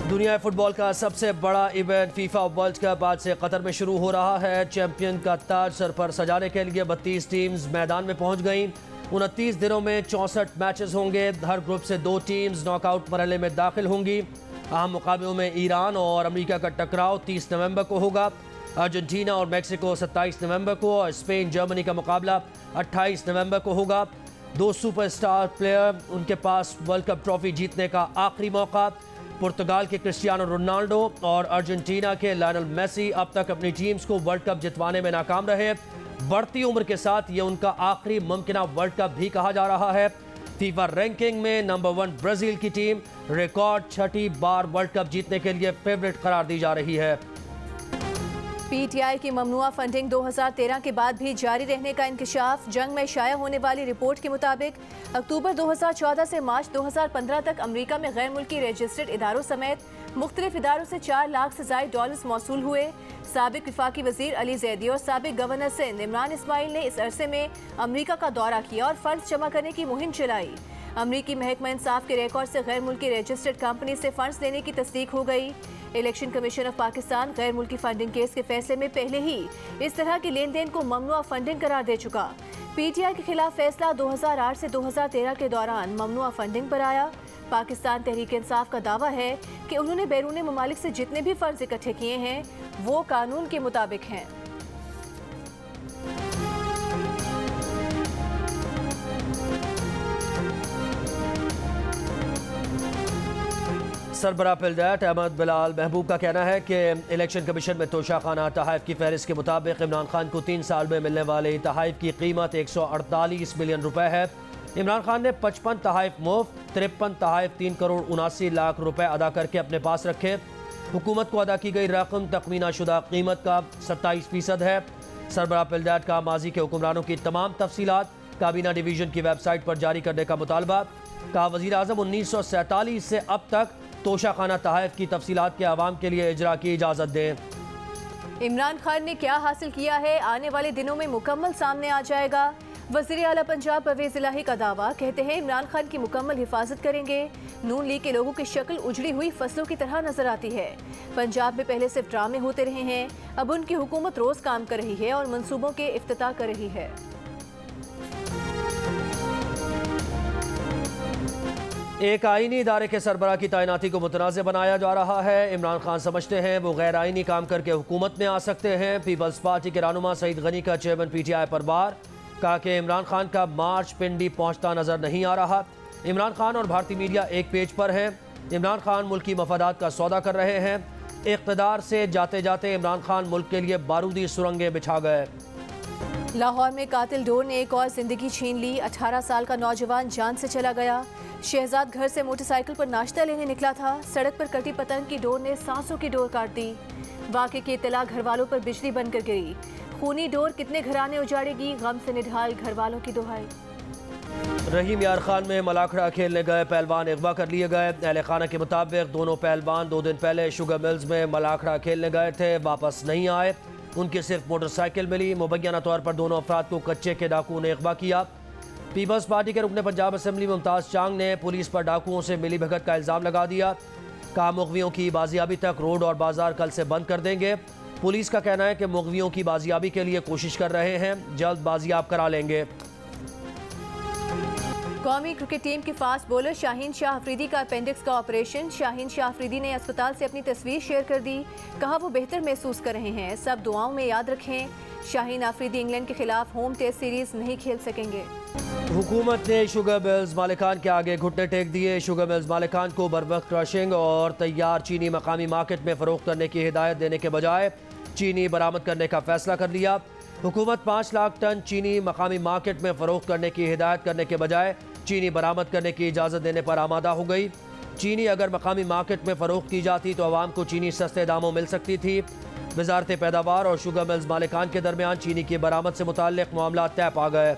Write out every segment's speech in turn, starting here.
दुनिया फुटबॉल का सबसे बड़ा इवेंट फीफा वर्ल्ड कप आज से कतर में शुरू हो रहा है। चैंपियन का ताज सर पर सजाने के लिए 32 टीम्स मैदान में पहुंच गईं। 29 दिनों में 64 मैचेस होंगे। हर ग्रुप से 2 टीम्स नॉकआउट मरहले में दाखिल होंगी। अहम मुकाबलों में ईरान और अमेरिका का टकराव 30 नवंबर को होगा। अर्जेंटीना और मैक्सिको 27 नवंबर को और स्पेन जर्मनी का मुकाबला 28 नवंबर को होगा। 2 सुपरस्टार प्लेयर, उनके पास वर्ल्ड कप ट्रॉफी जीतने का आखिरी मौका। पुर्तगाल के क्रिस्टियानो रोनाल्डो और अर्जेंटीना के लायनल मेसी अब तक अपनी टीम्स को वर्ल्ड कप जितवाने में नाकाम रहे। बढ़ती उम्र के साथ ये उनका आखिरी मुमकिन वर्ल्ड कप भी कहा जा रहा है। फीफा रैंकिंग में नंबर 1 ब्राजील की टीम रिकॉर्ड 6ठी बार वर्ल्ड कप जीतने के लिए फेवरेट करार दी जा रही है। पीटीआई की ममनुआ फंडिंग 2013 के बाद भी जारी रहने का इंकशाफ। जंग में शाया होने वाली रिपोर्ट के मुताबिक अक्टूबर 2014 से मार्च 2015 तक अमेरिका में गैर मुल्की रजिस्टर्ड इदारों समेत मुख्तलिफ इदारों से 4 लाख से ज़ायद डॉलर्स मौसूल हुए। साबिक विफाकी वजीर अली जैदी और साबिक गवर्नर सिंध इमरान इस्माइल ने इस अरसे में अमेरिका का दौरा किया और फंड्स जमा करने की मुहिम चलाई। अमरीकी महकमा इंसाफ के रिकॉर्ड से गैर मुल्की रजिस्टर्ड कंपनी से फंड्स लेने की तस्दीक हो गई। इलेक्शन कमीशन ऑफ पाकिस्तान गैर मुल्की फंडिंग केस के फैसले में पहले ही इस तरह के लेन देन को ममनुआ फंडिंग करार दे चुका। पीटीआई के खिलाफ फैसला 2008 से 2013 के दौरान ममनुआ फंडिंग पर आया। पाकिस्तान तहरीक इंसाफ का दावा है कि उन्होंने बैरून ममालिक से जितने भी फंड्स इकट्ठे किए हैं वो कानून के मुताबिक हैं। सरबराह पिलडैट अहमद बिलाल महबूब का कहना है कि इलेक्शन कमीशन में तोशाखाना तहाइफ की फहरिस्त के मुताबिक इमरान खान को 3 साल में मिलने वाले तहाइफ की कीमत 148 मिलियन रुपए है। इमरान खान ने 55 तहाइफ मुफ्त, 53 तहाइफ 3 करोड़ 79 लाख रुपए अदा करके अपने पास रखे। हुकूमत को अदा की गई रकम तखमीना शुदा कीमत का 27% है। सरबराह पिलडैट का माजी के हुक्मरानों की तमाम तफसीलात काबीना डिवीजन की वेबसाइट पर जारी करने का मुतालबा। कहा वज़ीर आज़म 1947 से अब तक तोशाखाना तहाइफ की तफसीलात के आवाम के लिए इजरा की इजाज़त दें। इमरान खान ने क्या हासिल किया है आने वाले दिनों में मुकम्मल सामने आ जाएगा। वज़ीर आला पंजाब परवेज़ इलाही का दावा। कहते हैं इमरान खान की मुकम्मल हिफाजत करेंगे। नून लीग के लोगों की शक्ल उजड़ी हुई फसलों की तरह नजर आती है। पंजाब में पहले सिर्फ ड्रामे होते रहे हैं, अब उनकी हुकूमत रोज काम कर रही है और मनसूबों के इफ्तिताह कर रही है। एक आईनी इदारे के सरबराह की तैनाती को मुतनाज़ बनाया जा रहा है। इमरान खान समझते हैं वो गैर आईनी काम करके हुकूमत में आ सकते हैं। पीपल्स पार्टी के रहनुमा सईद गनी का चेयरमैन पीटीआई पर वार। कहा कि इमरान खान का मार्च पिंडी पहुंचता नजर नहीं आ रहा। इमरान खान और भारतीय मीडिया एक पेज पर हैं। इमरान खान मुल्की मफादात का सौदा कर रहे हैं। इक़्तिदार से जाते जाते इमरान खान मुल्क के लिए बारूदी सुरंगें बिछा गए। लाहौर में कातिल डोर ने एक और जिंदगी छीन ली। 18 साल का नौजवान जान से चला गया। शहजाद घर से मोटरसाइकिल पर नाश्ता लेने निकला था। सड़क पर कटी पतंग की डोर ने सांसों की डोर काट दी। वाक़े की इत्तला घर वालों पर बिजली बनकर गिरी। खूनी डोर कितने घराने उजाड़ेगी, गम से निढाल घर वालों की दुहाई। रहीम यार खान में मलाखड़ा खेलने गए पहलवान अगवा कर लिए गए। अहले खाना के मुताबिक दोनों पहलवान 2 दिन पहले शुगर मिल्स में मलाखड़ा खेलने गए थे, वापस नहीं आए। उनकी सिर्फ मोटरसाइकिल मिली। मुबैना तौर पर दोनों अफराद को कच्चे के डाकुओं ने अगवा किया। पीपल्स पार्टी के रुकने पंजाब असम्बली मुमताज़ चांग ने पुलिस पर डाकुओं से मिली भगत का इल्ज़ाम लगा दिया। कहा मुग़वियों की बाजियाबी तक रोड और बाजार कल से बंद कर देंगे। पुलिस का कहना है कि मुग़वियों की बाजियाबी के लिए कोशिश कर रहे हैं, जल्द बाजियाब करा लेंगे। कौमी क्रिकेट टीम के फास्ट बॉलर शाहीन शाह अफरीदी का अपेंडिक्स का ऑपरेशन। शाहीन शाह अफरीदी ने अस्पताल से अपनी तस्वीर शेयर कर दी। कहा वो बेहतर महसूस कर रहे हैं, सब दुआओं में याद रखें। शाहीन अफरीदी इंग्लैंड के खिलाफ होम टेस्ट सीरीज नहीं खेल सकेंगे। हुकूमत ने शुगर मिल्स मालिकान के आगे घुटने टेक दिए। शुगर मिल्स मालिकान को बरवक्त क्रशिंग और तैयार चीनी मकामी मार्केट में फ़रोख्त करने की हिदायत देने के बजाय चीनी बरामद करने का फैसला कर लिया। हुकूमत 5 लाख टन चीनी मकामी मार्केट में फ़रोख्त करने की हिदायत करने के बजाय चीनी बरामद करने की इजाज़त देने पर आमादा हो गई। चीनी अगर मकामी मार्केट में फ़रोख्त की जाती तो आवाम को चीनी सस्ते दामों मिल सकती थी। वज़ारत पैदावार और शुगर मिल्स मालिकान के दरमियान चीनी की बरामद से मुताल्लिक़ मामला तय पा गए।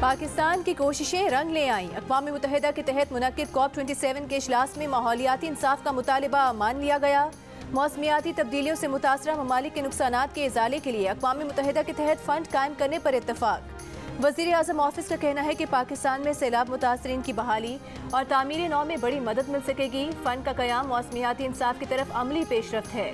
पाकिस्तान की कोशिशें रंग ले आईं। अक़वाम मुत्तहिदा के तहत मुनक्किद COP27 के इजलास में माहौलियाती इंसाफ का मुतालबा मान लिया गया। मौसमियाती तब्दीलियों से मुतासरा ममालिक के नुकसानात के इजाले के लिए अक़वाम मुत्तहिदा के तहत फ़ंड कायम करने पर इत्तफाक। वज़ीर आज़म ऑफिस का कहना है कि पाकिस्तान में सैलाब मुतासरीन की बहाली और तामीर नौ में बड़ी मदद मिल सकेगी। फ़ंड का क़याम मौसमियाती इंसाफ की तरफ अमली पेशरफ्त है।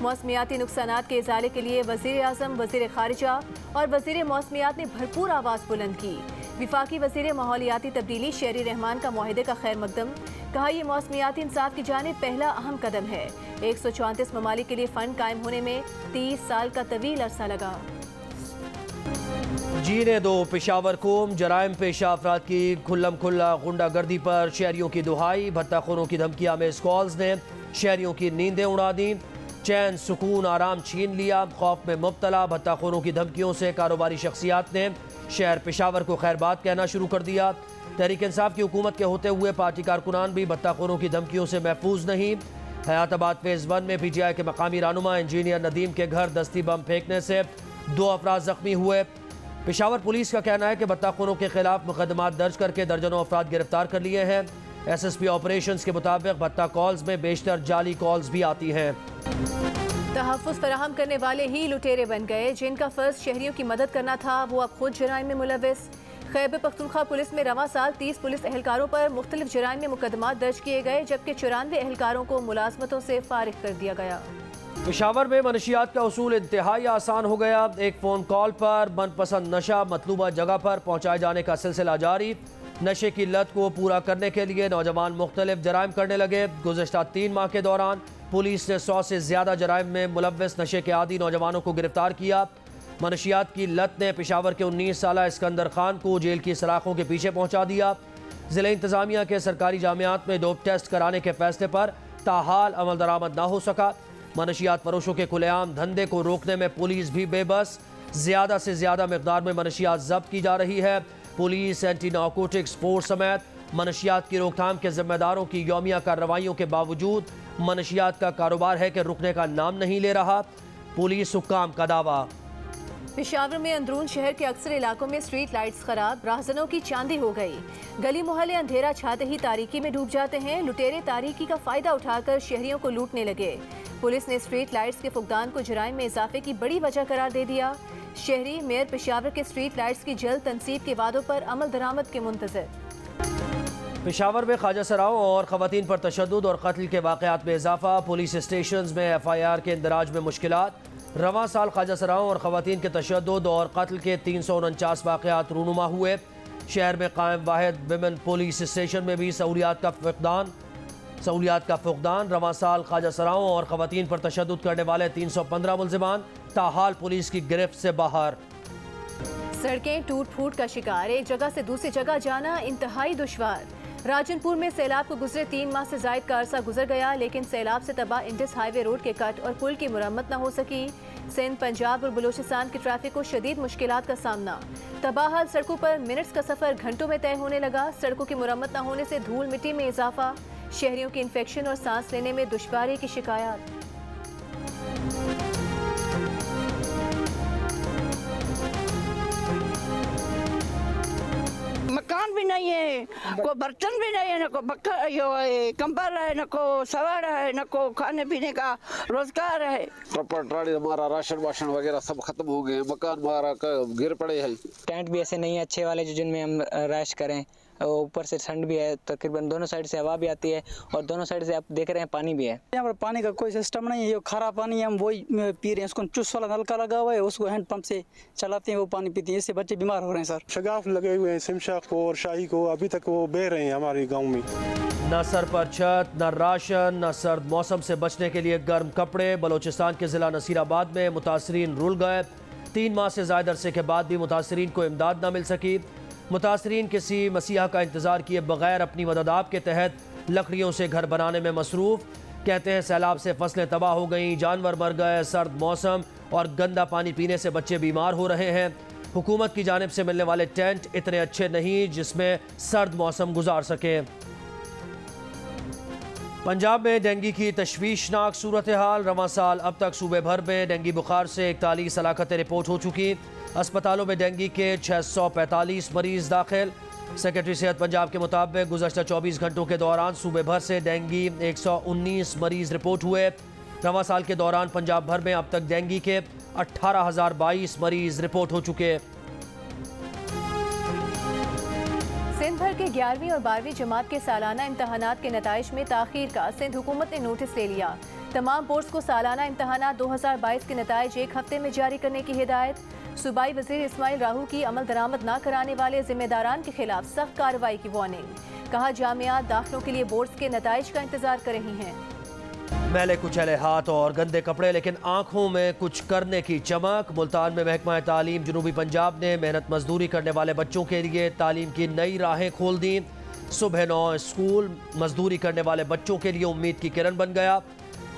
मौसमियाती नुकसानात के इज़ाले के लिए वज़ीर आज़म, वज़ीर ख़ारिजा और वज़ीर मौसमियात ने भरपूर आवाज़ बुलंद की। विफाकी वज़ीर माहौलियाती तब्दीली शेरी रहमान का मुआहदे का खैर मकदम, कहा यह मौसमियाती इंसाफ की जानिब पहला अहम कदम है। 134 ममालिक के लिए फ़ंड कायम होने में 30 साल का तवील अरसा लगा। जीने दो पेशावर कोम, जराइम पेशा अफराद की खुल्लम खुल्ला गुंडागर्दी पर शहरियों की दुहाई। भत्ताखोरों की धमकियां में कॉल्स ने शहरियों की नींदें उड़ा दी, चैन सुकून आराम छीन लिया। खौफ में मुब्तला भत्ताखोरों की धमकियों से कारोबारी शख्सियात ने शहर पेशावर को खैरबाद कहना शुरू कर दिया। तहरीक इंसाफ की हुकूमत के होते हुए पार्टी कारकुनान भी भत्ताखोरों की धमकियों से महफूज नहीं। हयाताबाद फेज़ 1 में PTI के मकामी रहनुमा इंजीनियर नदीम के घर दस्ती बम फेंकने से 2 अफराद जख्मी हुए। पेशावर पुलिस का कहना है कि भत्ताखोरों के खिलाफ मुकदमात दर्ज करके दर्जनों अफराद गिरफ्तार कर लिए हैं। SSP ऑपरेशंस के मुताबिक भत्ता कॉल्स में बेशतर जाली कॉल्स भी आती हैं। तहफ़्फ़ुज़ फराहम करने वाले ही लुटेरे बन गए। जिनका फ़र्ज शहरियों की मदद करना था वो अब खुद जराइम में मुलव्वस। खैबर पख्तूनख्वा पुलिस में रवां साल 30 पुलिस एहलकारों पर मुख्तलिफ जराइम में मुकदमात दर्ज किए गए, जबकि 94 एहलकारों को मुलाजमतों से फारिग कर दिया गया। पेशावर में मनशियात का उसूल इंतहाई आसान हो गया। एक फ़ोन कॉल पर मनपसंद नशा मतलूबा जगह पर पहुँचाए जाने का सिलसिला जारी। नशे की लत को पूरा करने के लिए नौजवान मुख्तलिफ जराइम करने लगे। गुज़श्ता 3 माह के दौरान पुलिस ने 100 से ज़्यादा जराइम में मुलव्वस नशे के आदी नौजवानों को गिरफ्तार किया। मनशियात की लत ने पेशावर के 19 साला इस्कंदर खान को जेल की सलाखों के पीछे पहुँचा दिया। ज़िला इंतज़ामिया के सरकारी जामियात में डोप टेस्ट कराने के फैसले पर ताहाल अमल दरामद न हो सका। मनशियात फरोशों के खुलेआम धंधे को रोकने में पुलिस भी बेबस। ज़्यादा से ज़्यादा मकदार में मनशियात जब्त की जा रही है। पुलिस एंटी नारकोटिक्स फोर्स समेत मनशियात की रोकथाम के जिम्मेदारों की यौमिया कार्रवाइयों के बावजूद मनशियात का कारोबार है कि रुकने का नाम नहीं ले रहा। पुलिस हुक्काम का दावा। पेशावर में अंदरून शहर के अक्सर इलाकों में स्ट्रीट लाइट्स खराब, राहजनों की चांदी हो गई। गली मोहल्ले अंधेरा छाते ही तारीकी में डूब जाते हैं। लुटेरे तारीकी का फायदा उठाकर शहरियों को लूटने लगे। पुलिस ने स्ट्रीट लाइट्स के फुकदान को जराइम में इजाफे की बड़ी वजह करार दे दिया। शहरी मेयर पेशावर के स्ट्रीट लाइट्स की जल्द तनसीब के वादों पर अमल दरामद के मुंतज़िर। पेशावर में ख्वाजा सराओं और ख़वातीन पर तशद्दुद और कत्ल के वाक़यात में इजाफा। पुलिस स्टेशन में FIR के इंदराज में मुश्किलात। रवां साल ख्वाजा सराओं और ख़वातीन के तशद्दुद और कत्ल के 349 वाक़यात रूनुमा हुए। शहर में कायम वाहिद विमेन पुलिस स्टेशन में भी सहूलियात का फुकदान। रवां साल ख्वाजा सराओं और ख़वातीन पर तशद्दुद करने वाले 315 मुल्ज़िमान ताहाल पुलिस की गिरफ्त से बाहर। सड़कें टूट फूट का शिकार, एक जगह से दूसरी जगह जाना इंतहाई दुश्वार। राजनपुर में सैलाब को गुजरे 3 माह से जायद का अरसा गुजर गया, लेकिन सैलाब से तबाह इंडिस हाईवे रोड के कट और पुल की मुरम्मत न हो सकी। सिंध, पंजाब और बलूचिस्तान की ट्रैफिक को शदीद मुश्किलात का सामना। तबाह सड़कों पर मिनट्स का सफर घंटों में तय होने लगा। सड़कों की मुरम्मत न होने से धूल मिट्टी में इजाफा, शहरियों की इन्फेक्शन और सांस लेने में दुश्वारी की शिकायत। मकान भी नहीं है, को बर्तन भी नहीं है, न को कंबल है, न को सवार है, न को खाने पीने का रोजगार है। कपड़ा ट्राली हमारा राशन वाशन वगैरह सब खत्म हो गए। मकान हमारा गिर पड़े हैं। टेंट भी ऐसे नहीं है अच्छे वाले जो जिनमें हम रैश करें। ऊपर से ठंड भी है, तकरीबन दोनों साइड से हवा भी आती है और दोनों साइड से आप देख रहे हैं पानी भी है। यहाँ पर पानी का कोई सिस्टम नहीं है, ये खारा पानी है, हम वही पी रहे हैं। उसको चुस वाला नलका लगा हुआ है, उसको हैंड पंप से चलाते हैं, वो पानी पीते हैं। इससे बच्चे बीमार हो रहे हैं सर। शगाफ लगे हुए हैं सिमशाक को और शाही को, अभी तक वो बह रहे हैं हमारे गाँव में। न सर पर छत, न राशन, न सर्द मौसम से बचने के लिए गर्म कपड़े। बलोचिस्तान के ज़िला नसीराबाद में मुतासरीन रुल गए। 3 माह से ज़ायद अरसे के बाद भी मुतासरीन को इमदाद न मिल सकी। मुतासरीन किसी मसीहा का इंतज़ार किए बगैर अपनी मदद के तहत लकड़ियों से घर बनाने में मसरूफ़। कहते हैं सैलाब से फसलें तबाह हो गईं, जानवर मर गए, सर्द मौसम और गंदा पानी पीने से बच्चे बीमार हो रहे हैं। हुकूमत की जानिब से मिलने वाले टेंट इतने अच्छे नहीं जिसमें सर्द मौसम गुजार सके। पंजाब में डेंगू की तशवीशनाक सूरत हाल। रवां साल अब तक सूबे भर में डेंगू बुखार से 41 हलाकतें रिपोर्ट हो चुकी। अस्पतालों में डेंगू के 645 मरीज दाखिल। सेक्रेटरी सेहत पंजाब के मुताबिक गुज़श्ता 24 घंटों के दौरान सूबे भर से डेंगू 119 मरीज रिपोर्ट हुए। रवां साल के दौरान पंजाब भर में अब तक डेंगू के 18,022 मरीज रिपोर्ट हो चुके। सितंबर के 11वीं और 12वीं जमात के सालाना इम्तहानात के नताइज में ताख़ीर का सिंध हुकूमत ने नोटिस ले लिया। तमाम बोर्ड्स को सालाना इम्तहानात 2022 के नताइज एक हफ्ते में जारी करने की हिदायत। सूबाई वज़ीर इस्माइल राहू की अमल दरामद न कराने वाले जिम्मेदारान के खिलाफ सख्त कार्रवाई की वार्निंग। कहा जामियात दाखिलों के लिए बोर्ड्स के नताइज का इंतजार कर रही हैं। मैले कुचले हाथ और गंदे कपड़े लेकिन आंखों में कुछ करने की चमक। मुल्तान में महकमा तालीम जनूबी पंजाब ने मेहनत मजदूरी करने वाले बच्चों के लिए तालीम की नई राहें खोल दी। सुबह 9 स्कूल मजदूरी करने वाले बच्चों के लिए उम्मीद की किरण बन गया।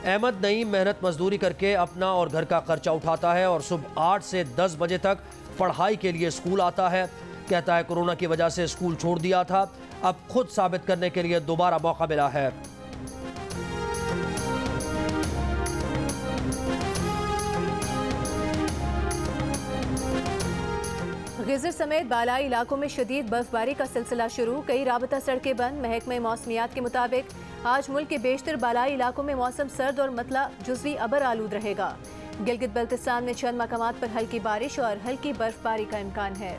अहमद नईम मेहनत मजदूरी करके अपना और घर का खर्चा उठाता है और सुबह 8 से 10 बजे तक पढ़ाई के लिए स्कूल आता है। कहता है कोरोना की वजह से स्कूल छोड़ दिया था, अब खुद साबित करने के लिए दोबारा मौका मिला है। गिज़र समेत बालाई इलाकों में शदीद बर्फबारी का सिलसिला शुरू, कई राबता सड़कें बंद। महकमे मौसमियात के मुताबिक आज मुल्क के बेशतर बालाई इलाकों में मौसम सर्द और मतला जुज़वी अबर आलूद रहेगा। गिलगित बल्तिस्तान में चंद मकामात पर हल्की बारिश और हल्की बर्फबारी का इम्कान है।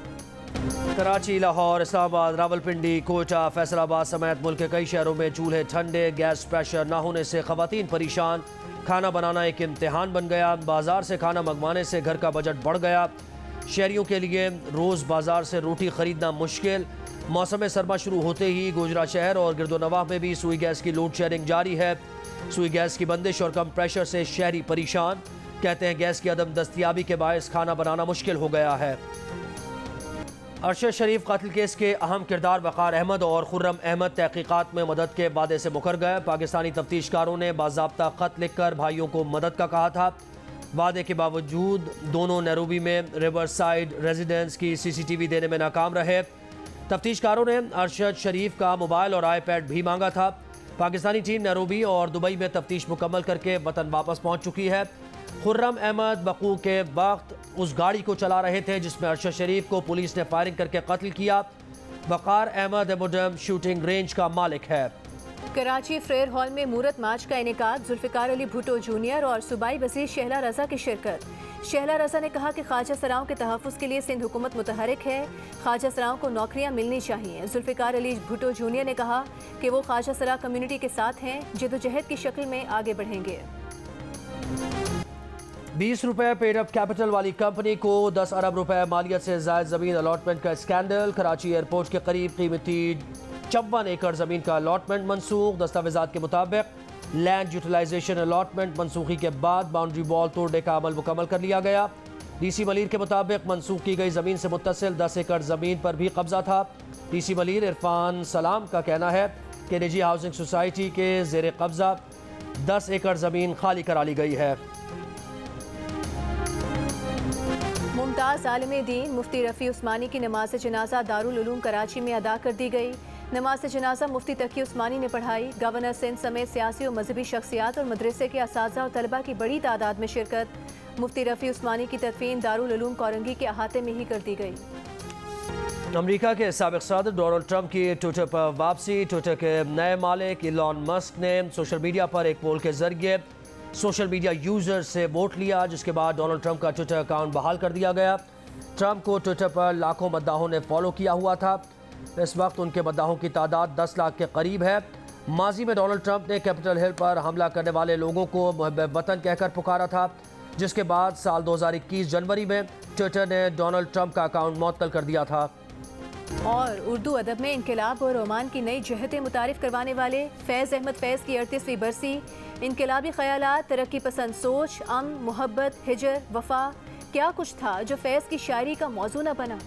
कराची, लाहौर, इस्लामाबाद, रावलपिंडी, कोयटा, फैसलाबाद समेत मुल्क के कई शहरों में चूल्हे ठंडे, गैस प्रेशर न होने से खवातीन परेशान। खाना बनाना एक इम्तिहान बन गया। बाजार से खाना मंगवाने से घर का बजट बढ़ गया। शहरियों के लिए रोज़ बाजार से रोटी खरीदना मुश्किल। मौसम सरमा शुरू होते ही गुजरा शहर और गिरदोनवाह में भी सुई गैस की लोड शेयरिंग जारी है। सुई गैस की बंदिश और कम प्रेशर से शहरी परेशान। कहते हैं गैस की अदम दस्तयाबी के बायस खाना बनाना मुश्किल हो गया है। अरशद शरीफ कत्ल केस के अहम किरदार वक़ार अहमद और खुर्रम अहमद तहकीकात में मदद के वादे से मुकर गए। पाकिस्तानी तफ्तीशकारों ने बाज़ाब्ता ख़त लिखकर भाइयों को मदद का कहा था। वादे के बावजूद दोनों नैरोबी में रिवरसाइड रेजिडेंस की CCTV देने में नाकाम रहे। तफ्तीशकारों ने अरशद शरीफ का मोबाइल और iPad भी मांगा था। पाकिस्तानी टीम नैरोबी और दुबई में तफ्तीश मुकम्मल करके वतन वापस पहुंच चुकी है। खुर्रम अहमद बकू के वक्त उस गाड़ी को चला रहे थे जिसमें अरशद शरीफ को पुलिस ने फायरिंग करके कत्ल किया। वक़ार अहमद एमोडम शूटिंग रेंज का मालिक है। कराची फ्रेयर हॉल में मूरत मार्च का इनेकाद, जुल्फ़िकार अली भुट्टो जूनियर और सूबाई वज़ीर शहला रज़ा की शिरकत। शहला रज़ा ने कहा कि ख्वाजा सराओं के तहफ़्फ़ुज़ के लिए सिंध हुकूमत मुतहरिक है। ख्वाजा सराओं को नौकरियाँ मिलनी चाहिए। जुल्फ़िकार अली भुट्टो जूनियर ने कहा कि वो ख्वाजा सरा कम्युनिटी के साथ हैं, जद्दोजहद की शक्ल में आगे बढ़ेंगे। 20 रुपए पेड अप कैपिटल वाली कंपनी को 10 अरब रुपए मालियत से ज़ायद ज़मीन अलॉटमेंट का स्कैंडल। कराची एयरपोर्ट के करीब कीमती 54 एकड़ ज़मीन का अलॉटमेंट मनसूख। दस्तावेज़ात के मुताबिक लैंड यूटिलाइजेशन अलॉटमेंट मनसूखी के बाद बाउंड्री वॉल तोड़ने का अमल मुकम्मल कर लिया गया। DC मलीर के मुताबिक मनसूख की गई ज़मीन से मुत्तसिल 10 एकड़ ज़मीन पर भी कब्जा था। DC मलीर इरफान सलाम का कहना है कि निजी हाउसिंग सोसाइटी के ज़ेर कब्जा 10 एकड़ ज़मीन खाली करा ली गई है। मुमताज़ आलिम दीन मुफ्ती रफ़ी उस्मानी की नमाज जनाजा दारुल उलूम कराची में अदा कर दी गई। नमाज जनाजा मुफ्ती तकी उस्मानी ने पढ़ाई। गवर्नर सिंध समेत सियासी और मजहबी शख्सियात और मदरसे के असातिज़ा और तलबा की बड़ी तादाद में शिरकत। मुफ्ती रफ़ी उस्मानी की तदफीन दारुल उलूम कोरंगी के अहाते में ही कर दी गई। अमेरिका के साबिक़ सदर डोनाल्ड ट्रंप की ट्विटर पर वापसी। ट्विटर के नए मालिक इलॉन मस्क ने सोशल मीडिया पर एक पोल के जरिए सोशल मीडिया यूजर से वोट लिया, जिसके बाद डोनाल्ड ट्रंप का ट्विटर अकाउंट बहाल कर दिया गया। ट्रंप को ट्विटर पर लाखों मद्दाहों ने फॉलो किया हुआ था। इस वक्त उनके मद्दाहों की तादाद 10 लाख के करीब है। माजी में डोनाल्ड ट्रंप ने कैपिटल हिल पर हमला करने वाले लोगों को मुहब्ब वतन कहकर पुकारा था, जिसके बाद साल 2021 जनवरी में ट्विटर ने डोनाल्ड ट्रंप का अकाउंट मुअत्तल कर दिया था। और उर्दू अदब में इनकलाब और रोमान की नई जहतें मुतारिफ करवाने वाले फैज़ अहमद फैज़ की 38वीं बरसी। इनकलाबी ख्यालात, तरक्की पसंद सोच, अमन, मोहब्बत, हिजर, वफा, क्या कुछ था जो फैज़ की शायरी का मौजू न बना।